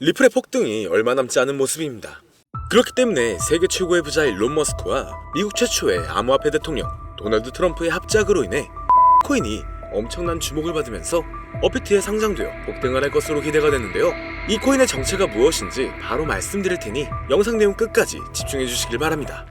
리플의 폭등이 얼마 남지 않은 모습입니다. 그렇기 때문에 세계 최고의 부자 일론 머스크와 미국 최초의 암호화폐 대통령 도널드 트럼프의 합작으로 인해 코인이 엄청난 주목을 받으면서 업비트에 상장되어 폭등을 할 것으로 기대가 되는데요. 이 코인의 정체가 무엇인지 바로 말씀드릴 테니 영상 내용 끝까지 집중해 주시길 바랍니다.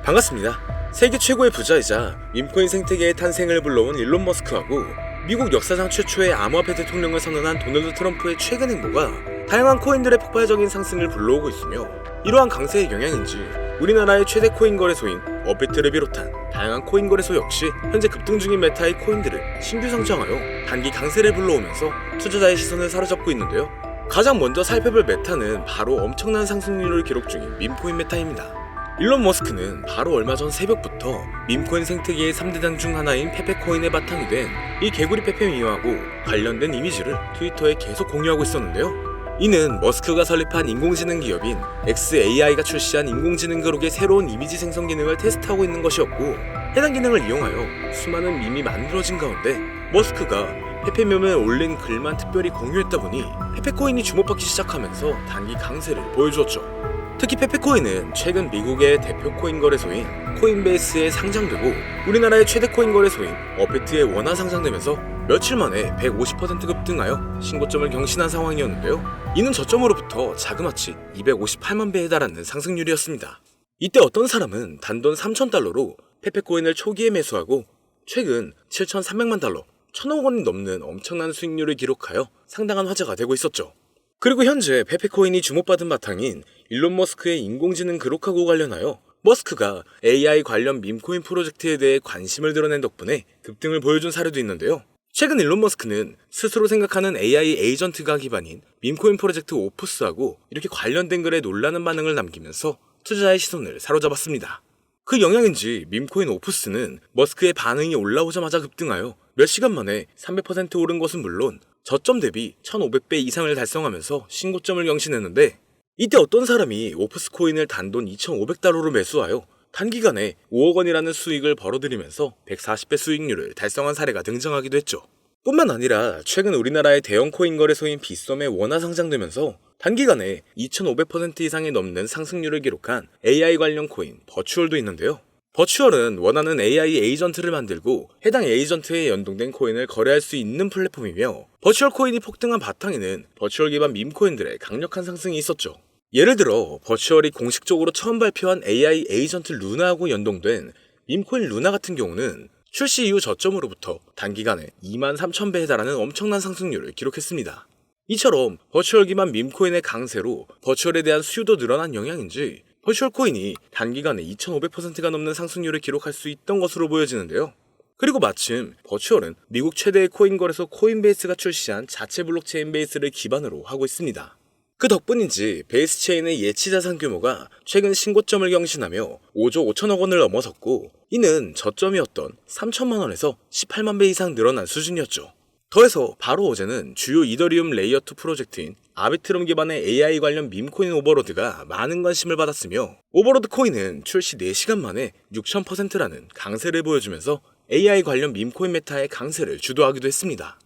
반갑습니다. 세계 최고의 부자이자 밈코인 생태계의 탄생을 불러온 일론 머스크하고 미국 역사상 최초의 암호화폐 대통령을 선언한 도널드 트럼프의 최근 행보가 다양한 코인들의 폭발적인 상승을 불러오고 있으며, 이러한 강세의 영향인지 우리나라의 최대 코인 거래소인 업비트를 비롯한 다양한 코인 거래소 역시 현재 급등 중인 메타의 코인들을 신규 상장하여 단기 강세를 불러오면서 투자자의 시선을 사로잡고 있는데요. 가장 먼저 살펴볼 메타는 바로 엄청난 상승률을 기록 중인 밈코인 메타입니다. 일론 머스크는 바로 얼마 전 새벽부터 밈코인 생태계의 3대장 중 하나인 페페코인의 바탕이 된 이 개구리 페페미와하고 관련된 이미지를 트위터에 계속 공유하고 있었는데요. 이는 머스크가 설립한 인공지능 기업인 xAI가 출시한 인공지능 그룹의 새로운 이미지 생성 기능을 테스트하고 있는 것이었고, 해당 기능을 이용하여 수많은 밈이 만들어진 가운데 머스크가 페페밈을 올린 글만 특별히 공유했다 보니 페페코인이 주목받기 시작하면서 단기 강세를 보여주었죠. 특히 페페코인은 최근 미국의 대표 코인 거래소인 코인베이스에 상장되고 우리나라의 최대 코인 거래소인 업비트에 원화 상장되면서 며칠 만에 150% 급등하여 신고점을 경신한 상황이었는데요. 이는 저점으로부터 자그마치 258만 배에 달하는 상승률이었습니다. 이때 어떤 사람은 단돈 3,000달러로 페페코인을 초기에 매수하고 최근 7,300만 달러, 1,000억 원이 넘는 엄청난 수익률을 기록하여 상당한 화제가 되고 있었죠. 그리고 현재 페페코인이 주목받은 바탕인 일론 머스크의 인공지능 그룹하고 관련하여 머스크가 AI 관련 밈코인 프로젝트에 대해 관심을 드러낸 덕분에 급등을 보여준 사례도 있는데요. 최근 일론 머스크는 스스로 생각하는 AI 에이전트가 기반인 밈코인 프로젝트 오프스하고 이렇게 관련된 글에 놀라는 반응을 남기면서 투자자의 시선을 사로잡았습니다. 그 영향인지 밈코인 오프스는 머스크의 반응이 올라오자마자 급등하여 몇 시간 만에 300% 오른 것은 물론 저점 대비 1500배 이상을 달성하면서 신고점을 경신했는데, 이때 어떤 사람이 오프스 코인을 단돈 2500달러로 매수하여 단기간에 5억 원이라는 수익을 벌어들이면서 140배 수익률을 달성한 사례가 등장하기도 했죠. 뿐만 아니라 최근 우리나라의 대형 코인 거래소인 빗썸에 원화 상장되면서 단기간에 2500% 이상이 넘는 상승률을 기록한 AI 관련 코인 버추얼도 있는데요. 버추얼은 원하는 AI 에이전트를 만들고 해당 에이전트에 연동된 코인을 거래할 수 있는 플랫폼이며, 버추얼 코인이 폭등한 바탕에는 버추얼 기반 밈코인들의 강력한 상승이 있었죠. 예를 들어 버추얼이 공식적으로 처음 발표한 AI 에이전트 루나하고 연동된 밈코인 루나 같은 경우는 출시 이후 저점으로부터 단기간에 23,000배에 달하는 엄청난 상승률을 기록했습니다. 이처럼 버추얼 기반 밈코인의 강세로 버추얼에 대한 수요도 늘어난 영향인지 버추얼 코인이 단기간에 2500%가 넘는 상승률을 기록할 수 있던 것으로 보여지는데요. 그리고 마침 버추얼은 미국 최대의 코인 거래소 코인베이스가 출시한 자체 블록체인 베이스를 기반으로 하고 있습니다. 그 덕분인지 베이스 체인의 예치 자산 규모가 최근 신고점을 경신하며 5조 5천억 원을 넘어섰고, 이는 저점이었던 3천만 원에서 18만 배 이상 늘어난 수준이었죠. 더해서 바로 어제는 주요 이더리움 레이어2 프로젝트인 아비트럼 기반의 AI 관련 밈코인 오버로드가 많은 관심을 받았으며, 오버로드 코인은 출시 4시간 만에 6000%라는 강세를 보여주면서 AI 관련 밈코인 메타의 강세를 주도하기도 했습니다.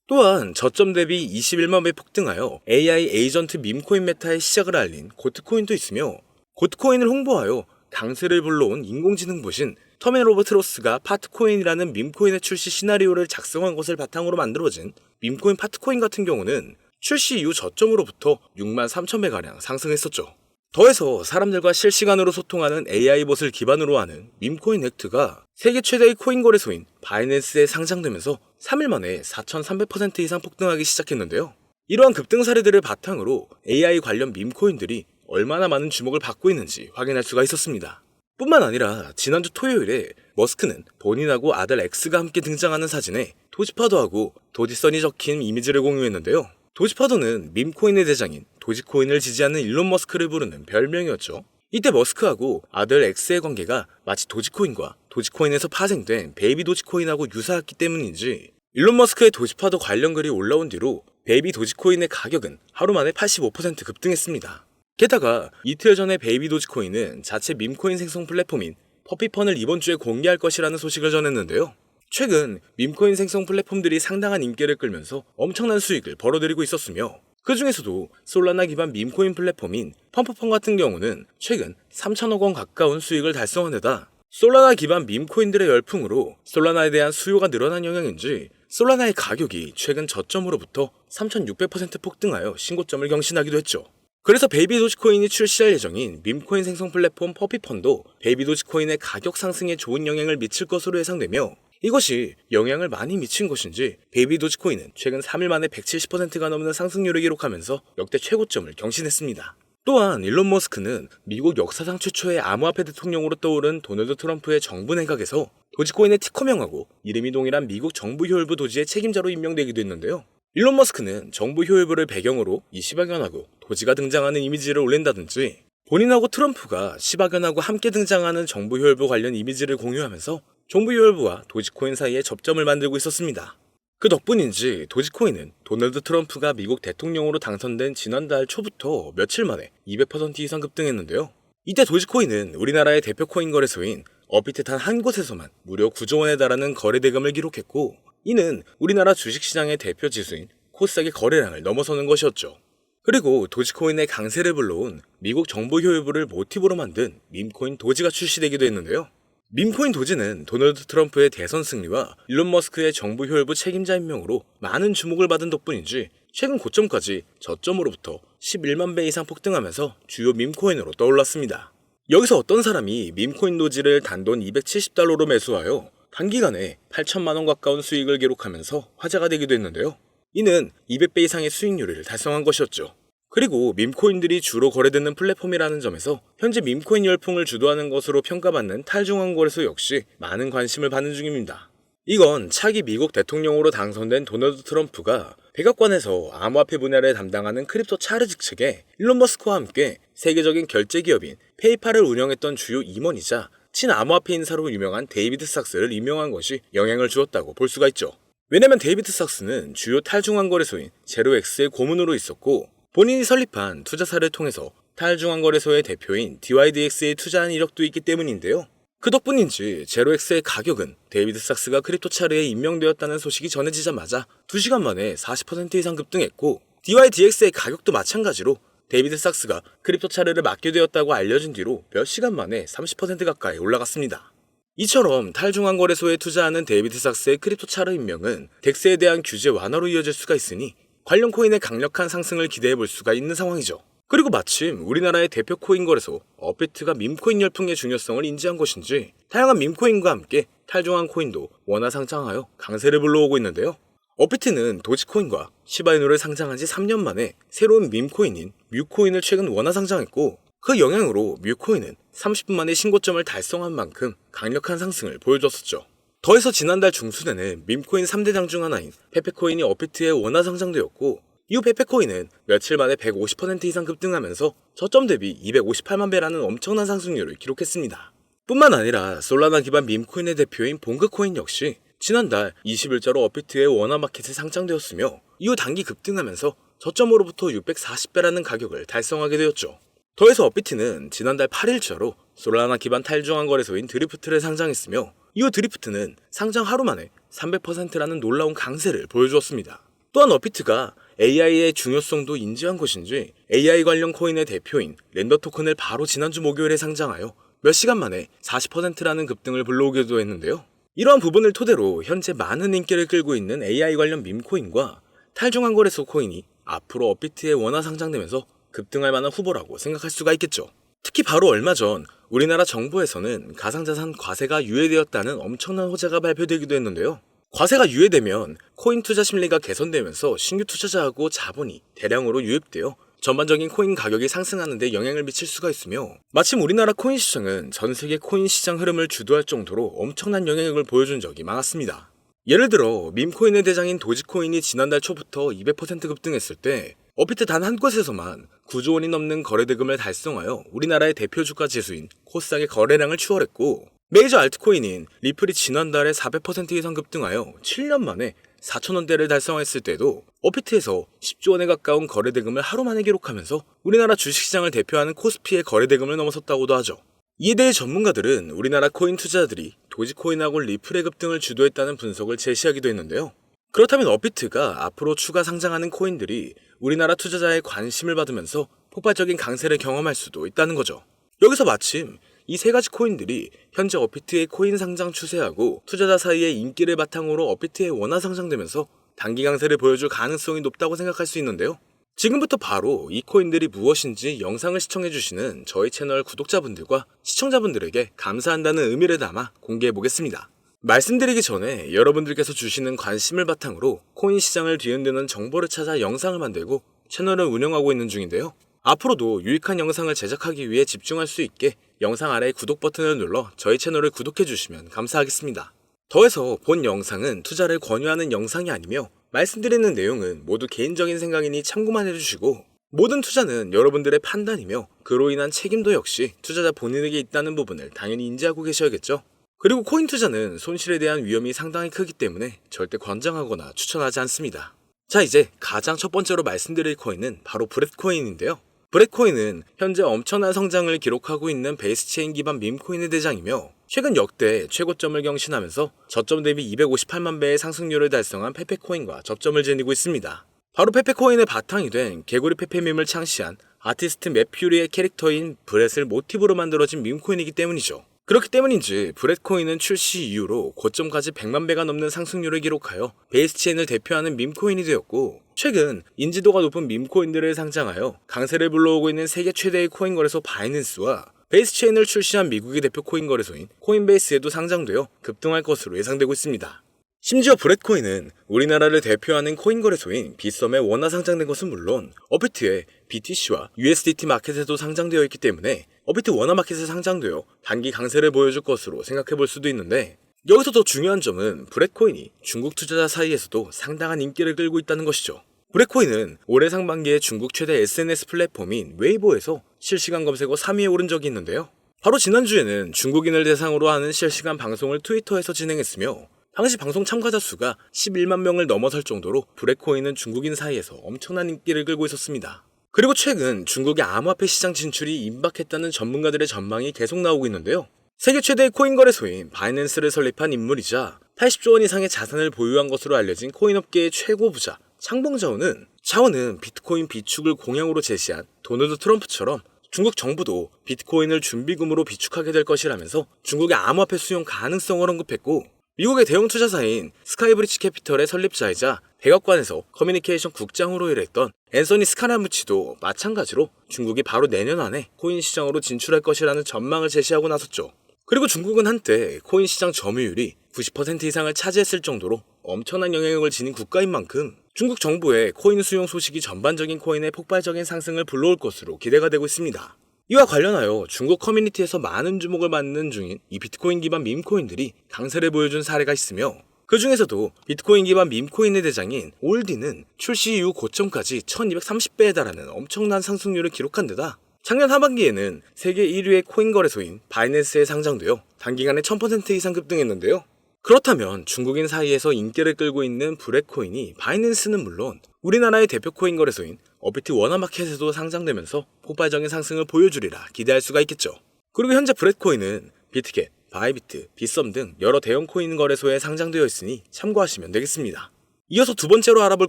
또한 저점 대비 21만 배 폭등하여 AI 에이전트 밈코인 메타의 시작을 알린 고트코인도 있으며, 고트코인을 홍보하여 강세를 불러온 인공지능 보신 터멘 오브 트로스가 파트코인이라는 밈코인의 출시 시나리오를 작성한 것을 바탕으로 만들어진 밈코인 파트코인 같은 경우는 출시 이후 저점으로부터 63,000배가량 상승했었죠. 더해서 사람들과 실시간으로 소통하는 AI봇을 기반으로 하는 밈코인 액트가 세계 최대의 코인 거래소인 바이낸스에 상장되면서 3일 만에 4,300% 이상 폭등하기 시작했는데요. 이러한 급등 사례들을 바탕으로 AI 관련 밈코인들이 얼마나 많은 주목을 받고 있는지 확인할 수가 있었습니다. 뿐만 아니라 지난주 토요일에 머스크는 본인하고 아들 엑스가 함께 등장하는 사진에 도지파도하고 도지선이 적힌 이미지를 공유했는데요. 도지파도는 밈코인의 대장인 도지코인을 지지하는 일론 머스크를 부르는 별명이었죠. 이때 머스크하고 아들 엑스의 관계가 마치 도지코인과 도지코인에서 파생된 베이비 도지코인하고 유사했기 때문인지 일론 머스크의 도지파도 관련 글이 올라온 뒤로 베이비 도지코인의 가격은 하루 만에 85% 급등했습니다. 게다가 이틀 전에 베이비 도지코인은 자체 밈코인 생성 플랫폼인 퍼피펀을 이번 주에 공개할 것이라는 소식을 전했는데요. 최근 밈코인 생성 플랫폼들이 상당한 인기를 끌면서 엄청난 수익을 벌어들이고 있었으며 그 중에서도 솔라나 기반 밈코인 플랫폼인 펌프펀 같은 경우는 최근 3천억 원 가까운 수익을 달성한 데다 솔라나 기반 밈코인들의 열풍으로 솔라나에 대한 수요가 늘어난 영향인지 솔라나의 가격이 최근 저점으로부터 3600% 폭등하여 신고점을 경신하기도 했죠. 그래서 베이비 도지코인이 출시할 예정인 밈코인 생성 플랫폼 퍼피펀도 베이비 도지코인의 가격 상승에 좋은 영향을 미칠 것으로 예상되며 이것이 영향을 많이 미친 것인지 베이비 도지코인은 최근 3일 만에 170%가 넘는 상승률을 기록하면서 역대 최고점을 경신했습니다. 또한 일론 머스크는 미국 역사상 최초의 암호화폐 대통령으로 떠오른 도널드 트럼프의 정부 내각에서 도지코인의 티커명하고 이름이 동일한 미국 정부 효율부 도지의 책임자로 임명되기도 했는데요. 일론 머스크는 정부 효율부를 배경으로 이 시바견하고 도지가 등장하는 이미지를 올린다든지 본인하고 트럼프가 시바견하고 함께 등장하는 정부 효율부 관련 이미지를 공유하면서 정부 효율부와 도지코인 사이에 접점을 만들고 있었습니다. 그 덕분인지 도지코인은 도널드 트럼프가 미국 대통령으로 당선된 지난달 초부터 며칠 만에 200% 이상 급등했는데요. 이때 도지코인은 우리나라의 대표 코인 거래소인 업비트 단 한 곳에서만 무려 9조 원에 달하는 거래 대금을 기록했고 이는 우리나라 주식시장의 대표 지수인 코스닥의 거래량을 넘어서는 것이었죠. 그리고 도지코인의 강세를 불러온 미국 정부 효율부를 모티브로 만든 밈코인 도지가 출시되기도 했는데요. 밈코인 도지는 도널드 트럼프의 대선 승리와 일론 머스크의 정부 효율부 책임자 임명으로 많은 주목을 받은 덕분인지 최근 고점까지 저점으로부터 11만 배 이상 폭등하면서 주요 밈코인으로 떠올랐습니다. 여기서 어떤 사람이 밈코인 도지를 단돈 270달러로 매수하여 단기간에 8천만 원 가까운 수익을 기록하면서 화제가 되기도 했는데요. 이는 200배 이상의 수익률을 달성한 것이었죠. 그리고 밈코인들이 주로 거래되는 플랫폼이라는 점에서 현재 밈코인 열풍을 주도하는 것으로 평가받는 탈중앙 거래소 역시 많은 관심을 받는 중입니다. 이건 차기 미국 대통령으로 당선된 도널드 트럼프가 백악관에서 암호화폐 분야를 담당하는 크립토 차르직 측에 일론 머스크와 함께 세계적인 결제 기업인 페이팔을 운영했던 주요 임원이자 친암호화폐 인사로 유명한 데이비드 삭스를 임명한 것이 영향을 주었다고 볼 수가 있죠. 왜냐면 데이비드 삭스는 주요 탈중앙 거래소인 제로엑스의 고문으로 있었고 본인이 설립한 투자사를 통해서 탈중앙 거래소의 대표인 DYDX에 투자한 이력도 있기 때문인데요. 그 덕분인지 제로엑스의 가격은 데이비드 삭스가 크립토차르에 임명되었다는 소식이 전해지자마자 2시간 만에 40% 이상 급등했고 DYDX의 가격도 마찬가지로 데이비드 삭스가 크립토차르를 맡게 되었다고 알려진 뒤로 몇 시간 만에 30% 가까이 올라갔습니다. 이처럼 탈중앙 거래소에 투자하는 데이비드 삭스의 크립토차르 임명은 덱스에 대한 규제 완화로 이어질 수가 있으니 관련 코인의 강력한 상승을 기대해 볼 수가 있는 상황이죠. 그리고 마침 우리나라의 대표 코인 거래소 업비트가 밈코인 열풍의 중요성을 인지한 것인지 다양한 밈코인과 함께 탈중앙 코인도 원화 상장하여 강세를 불러오고 있는데요. 업비트는 도지코인과 시바이누를 상장한 지 3년 만에 새로운 밈코인인 뮤코인을 최근 원화 상장했고 그 영향으로 뮤코인은 30분 만에 신고점을 달성한 만큼 강력한 상승을 보여줬었죠. 더해서 지난달 중순에는 밈코인 3대장 중 하나인 페페코인이 업비트에 원화 상장되었고 이후 페페코인은 며칠 만에 150% 이상 급등하면서 저점 대비 258만 배라는 엄청난 상승률을 기록했습니다. 뿐만 아니라 솔라나 기반 밈코인의 대표인 봉그코인 역시 지난달 20일자로 업비트의 원화 마켓에 상장되었으며 이후 단기 급등하면서 저점으로부터 640배라는 가격을 달성하게 되었죠. 더해서 업비트는 지난달 8일자로 솔라나 기반 탈중앙 거래소인 드리프트를 상장했으며 이후 드리프트는 상장 하루 만에 300%라는 놀라운 강세를 보여주었습니다. 또한 업비트가 AI의 중요성도 인지한 것인지 AI 관련 코인의 대표인 렌더 토큰을 바로 지난주 목요일에 상장하여 몇 시간 만에 40%라는 급등을 불러오기도 했는데요. 이러한 부분을 토대로 현재 많은 인기를 끌고 있는 AI 관련 밈코인과 탈중앙 거래소 코인이 앞으로 업비트에 원화 상장되면서 급등할 만한 후보라고 생각할 수가 있겠죠. 특히 바로 얼마 전 우리나라 정부에서는 가상자산 과세가 유예되었다는 엄청난 호재가 발표되기도 했는데요. 과세가 유예되면 코인 투자 심리가 개선되면서 신규 투자자하고 자본이 대량으로 유입되어 전반적인 코인 가격이 상승하는 데 영향을 미칠 수가 있으며 마침 우리나라 코인 시장은 전 세계 코인 시장 흐름을 주도할 정도로 엄청난 영향력을 보여준 적이 많았습니다. 예를 들어 밈코인의 대장인 도지코인이 지난달 초부터 200% 급등했을 때 업비트 단 한 곳에서만 9조 원이 넘는 거래대금을 달성하여 우리나라의 대표 주가 지수인 코스닥의 거래량을 추월했고 메이저 알트코인인 리플이 지난달에 400% 이상 급등하여 7년 만에 4,000원대를 달성했을 때도 업비트에서 10조 원에 가까운 거래대금을 하루 만에 기록하면서 우리나라 주식시장을 대표하는 코스피의 거래대금을 넘어섰다고도 하죠. 이에 대해 전문가들은 우리나라 코인 투자자들이 도지코인하고 리플의급 등을 주도했다는 분석을 제시하기도 했는데요. 그렇다면 업비트가 앞으로 추가 상장하는 코인들이 우리나라 투자자의 관심을 받으면서 폭발적인 강세를 경험할 수도 있다는 거죠. 여기서 마침 이 세 가지 코인들이 현재 업비트의 코인 상장 추세하고 투자자 사이의 인기를 바탕으로 업비트에 원화 상장되면서 단기 강세를 보여줄 가능성이 높다고 생각할 수 있는데요. 지금부터 바로 이 코인들이 무엇인지 영상을 시청해주시는 저희 채널 구독자분들과 시청자분들에게 감사한다는 의미를 담아 공개해보겠습니다. 말씀드리기 전에 여러분들께서 주시는 관심을 바탕으로 코인 시장을 뒤흔드는 정보를 찾아 영상을 만들고 채널을 운영하고 있는 중인데요. 앞으로도 유익한 영상을 제작하기 위해 집중할 수 있게 영상 아래 구독 버튼을 눌러 저희 채널을 구독해주시면 감사하겠습니다. 더해서 본 영상은 투자를 권유하는 영상이 아니며 말씀드리는 내용은 모두 개인적인 생각이니 참고만 해주시고 모든 투자는 여러분들의 판단이며 그로 인한 책임도 역시 투자자 본인에게 있다는 부분을 당연히 인지하고 계셔야겠죠. 그리고 코인 투자는 손실에 대한 위험이 상당히 크기 때문에 절대 권장하거나 추천하지 않습니다. 자, 이제 가장 첫 번째로 말씀드릴 코인은 바로 브렛코인인데요. 브렛코인은 현재 엄청난 성장을 기록하고 있는 베이스체인 기반 밈코인의 대장이며 최근 역대 최고점을 경신하면서 저점 대비 258만 배의 상승률을 달성한 페페코인과 접점을 지니고 있습니다. 바로 페페코인의 바탕이 된 개구리 페페밈을 창시한 아티스트 맷퓨리의 캐릭터인 브렛을 모티브로 만들어진 밈코인이기 때문이죠. 그렇기 때문인지 브렛코인은 출시 이후로 고점까지 100만 배가 넘는 상승률을 기록하여 베이스체인을 대표하는 밈코인이 되었고 최근 인지도가 높은 밈코인들을 상장하여 강세를 불러오고 있는 세계 최대의 코인 거래소 바이낸스와 베이스체인을 출시한 미국의 대표 코인 거래소인 코인베이스에도 상장되어 급등할 것으로 예상되고 있습니다. 심지어 브렛코인은 우리나라를 대표하는 코인 거래소인 빗썸에 원화 상장된 것은 물론 업비트의 BTC와 USDT 마켓에도 상장되어 있기 때문에 업비트 원화 마켓에 상장되어 단기 강세를 보여줄 것으로 생각해볼 수도 있는데 여기서 더 중요한 점은 브렛코인이 중국 투자자 사이에서도 상당한 인기를 끌고 있다는 것이죠. 브렛코인은 올해 상반기에 중국 최대 SNS 플랫폼인 웨이보에서 실시간 검색어 3위에 오른 적이 있는데요. 바로 지난주에는 중국인을 대상으로 하는 실시간 방송을 트위터에서 진행했으며 당시 방송 참가자 수가 11만 명을 넘어설 정도로 브렛코인은 중국인 사이에서 엄청난 인기를 끌고 있었습니다. 그리고 최근 중국의 암호화폐 시장 진출이 임박했다는 전문가들의 전망이 계속 나오고 있는데요. 세계 최대의 코인 거래소인 바이낸스를 설립한 인물이자 80조 원 이상의 자산을 보유한 것으로 알려진 코인업계의 최고 부자 창봉자오는 자오는 비트코인 비축을 공약으로 제시한 도널드 트럼프처럼 중국 정부도 비트코인을 준비금으로 비축하게 될 것이라면서 중국의 암호화폐 수용 가능성을 언급했고 미국의 대형 투자사인 스카이브리지 캐피털의 설립자이자 백악관에서 커뮤니케이션 국장으로 일했던 앤서니 스카라무치도 마찬가지로 중국이 바로 내년 안에 코인 시장으로 진출할 것이라는 전망을 제시하고 나섰죠. 그리고 중국은 한때 코인 시장 점유율이 90% 이상을 차지했을 정도로 엄청난 영향력을 지닌 국가인 만큼 중국 정부의 코인 수용 소식이 전반적인 코인의 폭발적인 상승을 불러올 것으로 기대가 되고 있습니다. 이와 관련하여 중국 커뮤니티에서 많은 주목을 받는 중인 이 비트코인 기반 밈코인들이 강세를 보여준 사례가 있으며 그 중에서도 비트코인 기반 밈코인의 대장인 올디는 출시 이후 고점까지 1230배에 달하는 엄청난 상승률을 기록한 데다 작년 하반기에는 세계 1위의 코인 거래소인 바이낸스에 상장되어 단기간에 1000% 이상 급등했는데요. 그렇다면 중국인 사이에서 인기를 끌고 있는 브렛코인이 바이낸스는 물론 우리나라의 대표 코인 거래소인 업비트 원화마켓에도 상장되면서 폭발적인 상승을 보여주리라 기대할 수가 있겠죠. 그리고 현재 브렛코인은 비트겟, 바이비트, 빗썸 등 여러 대형 코인 거래소에 상장되어 있으니 참고하시면 되겠습니다. 이어서 두 번째로 알아볼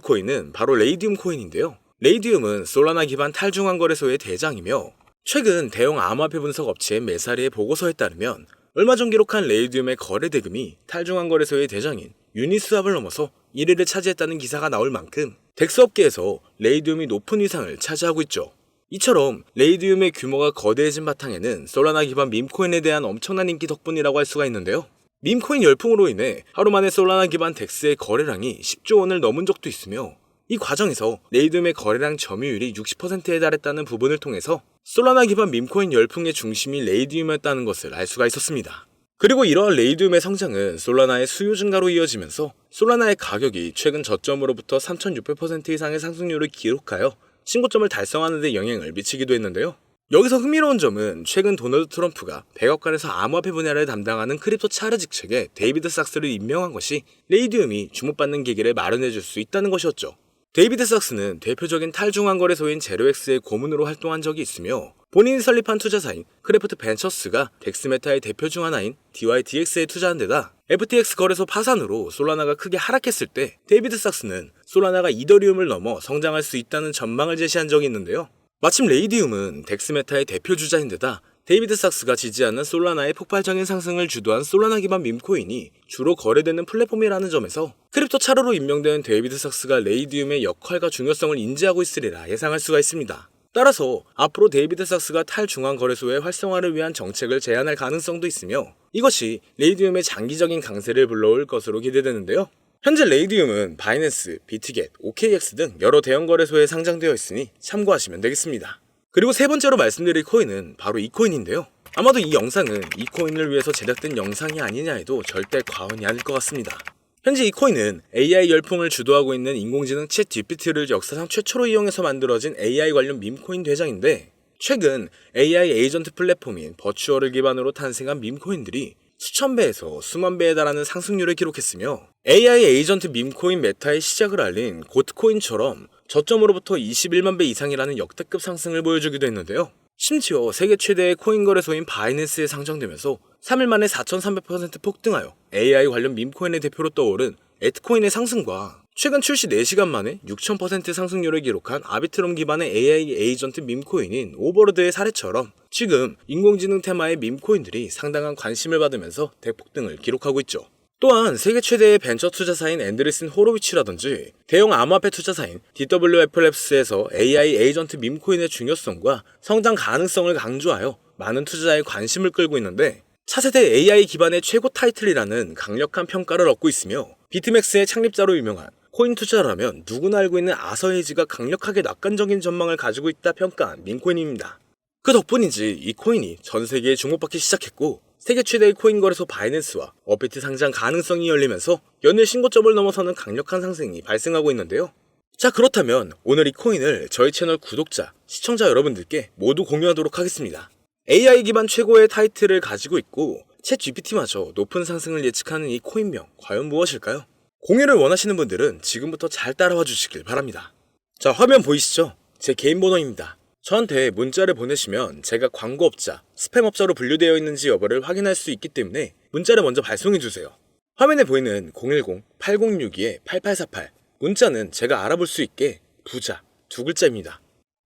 코인은 바로 레이디움 코인인데요. 레이디움은 솔라나 기반 탈중앙 거래소의 대장이며 최근 대형 암호화폐 분석 업체 메사리의 보고서에 따르면 얼마 전 기록한 레이디움의 거래 대금이 탈중앙 거래소의 대장인 유니스왑을 넘어서 1위를 차지했다는 기사가 나올 만큼 덱스 업계에서 레이디움이 높은 위상을 차지하고 있죠. 이처럼 레이디움의 규모가 거대해진 바탕에는 솔라나 기반 밈코인에 대한 엄청난 인기 덕분이라고 할 수가 있는데요. 밈코인 열풍으로 인해 하루 만에 솔라나 기반 덱스의 거래량이 10조 원을 넘은 적도 있으며 이 과정에서 레이디움의 거래량 점유율이 60%에 달했다는 부분을 통해서 솔라나 기반 밈코인 열풍의 중심이 레이디움이었다는 것을 알 수가 있었습니다. 그리고 이러한 레이디움의 성장은 솔라나의 수요 증가로 이어지면서 솔라나의 가격이 최근 저점으로부터 3600% 이상의 상승률을 기록하여 신고점을 달성하는 데 영향을 미치기도 했는데요. 여기서 흥미로운 점은 최근 도널드 트럼프가 백악관에서 암호화폐 분야를 담당하는 크립토 차르 직책에 데이비드 삭스를 임명한 것이 레이디움이 주목받는 계기를 마련해줄 수 있다는 것이었죠. 데이비드 삭스는 대표적인 탈중앙거래소인 제로엑스의 고문으로 활동한 적이 있으며 본인이 설립한 투자사인 크래프트 벤처스가 덱스메타의 대표 중 하나인 DYDX에 투자한 데다 FTX 거래소 파산으로 솔라나가 크게 하락했을 때 데이비드 삭스는 솔라나가 이더리움을 넘어 성장할 수 있다는 전망을 제시한 적이 있는데요. 마침 레이디움은 덱스메타의 대표 주자인데다 데이비드 삭스가 지지하는 솔라나의 폭발적인 상승을 주도한 솔라나 기반 밈코인이 주로 거래되는 플랫폼이라는 점에서 크립토 차르로 임명된 데이비드 삭스가 레이디움의 역할과 중요성을 인지하고 있으리라 예상할 수가 있습니다. 따라서 앞으로 데이비드 삭스가 탈중앙거래소의 활성화를 위한 정책을 제안할 가능성도 있으며 이것이 레이디움의 장기적인 강세를 불러올 것으로 기대되는데요. 현재 레이디움은 바이낸스, 비트겟, OKX 등 여러 대형 거래소에 상장되어 있으니 참고하시면 되겠습니다. 그리고 세 번째로 말씀드릴 코인은 바로 이 코인인데요. 아마도 이 영상은 이 코인을 위해서 제작된 영상이 아니냐 해도 절대 과언이 아닐 것 같습니다. 현재 이 코인은 AI 열풍을 주도하고 있는 인공지능 챗 GPT를 역사상 최초로 이용해서 만들어진 AI 관련 밈코인 대장인데 최근 AI 에이전트 플랫폼인 버추얼을 기반으로 탄생한 밈코인들이 수천 배에서 수만 배에 달하는 상승률을 기록했으며 AI 에이전트 밈코인 메타의 시작을 알린 고트코인처럼 저점으로부터 21만 배 이상이라는 역대급 상승을 보여주기도 했는데요. 심지어 세계 최대의 코인 거래소인 바이낸스에 상장되면서 3일 만에 4,300% 폭등하여 AI 관련 밈코인의 대표로 떠오른 에트코인의 상승과 최근 출시 4시간 만에 6,000% 상승률을 기록한 아비트럼 기반의 AI 에이전트 밈코인인 오버로드의 사례처럼 지금 인공지능 테마의 밈코인들이 상당한 관심을 받으면서 대폭등을 기록하고 있죠. 또한 세계 최대의 벤처 투자사인 앤드리슨 호로위치라든지 대형 암호화폐 투자사인 DWFLabs에서 AI 에이전트 밈코인의 중요성과 성장 가능성을 강조하여 많은 투자자의 관심을 끌고 있는데 차세대 AI 기반의 최고 타이틀이라는 강력한 평가를 얻고 있으며 비트맥스의 창립자로 유명한 코인 투자라면 누구나 알고 있는 아서헤이지가 강력하게 낙관적인 전망을 가지고 있다 평가한 밈코인입니다. 그 덕분인지 이 코인이 전 세계에 주목받기 시작했고 세계 최대의 코인 거래소 바이낸스와 업비트 상장 가능성이 열리면서 연일 신고점을 넘어서는 강력한 상승이 발생하고 있는데요. 자, 그렇다면 오늘 이 코인을 저희 채널 구독자, 시청자 여러분들께 모두 공유하도록 하겠습니다. AI 기반 최고의 타이틀을 가지고 있고 챗 GPT마저 높은 상승을 예측하는 이 코인명 과연 무엇일까요? 공유를 원하시는 분들은 지금부터 잘 따라와 주시길 바랍니다. 자, 화면 보이시죠? 제 개인 번호입니다. 저한테 문자를 보내시면 제가 광고업자, 스팸업자로 분류되어 있는지 여부를 확인할 수 있기 때문에 문자를 먼저 발송해주세요. 화면에 보이는 010-8062-8848 문자는 제가 알아볼 수 있게 부자, 2글자입니다.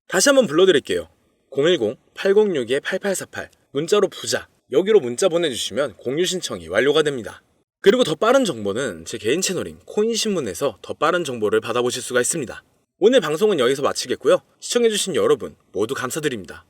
다시 한번 불러드릴게요. 010-8062-8848 문자로 부자, 여기로 문자 보내주시면 공유 신청이 완료가 됩니다. 그리고 더 빠른 정보는 제 개인 채널인 코인신문에서 더 빠른 정보를 받아보실 수가 있습니다. 오늘 방송은 여기서 마치겠고요. 시청해주신 여러분 모두 감사드립니다.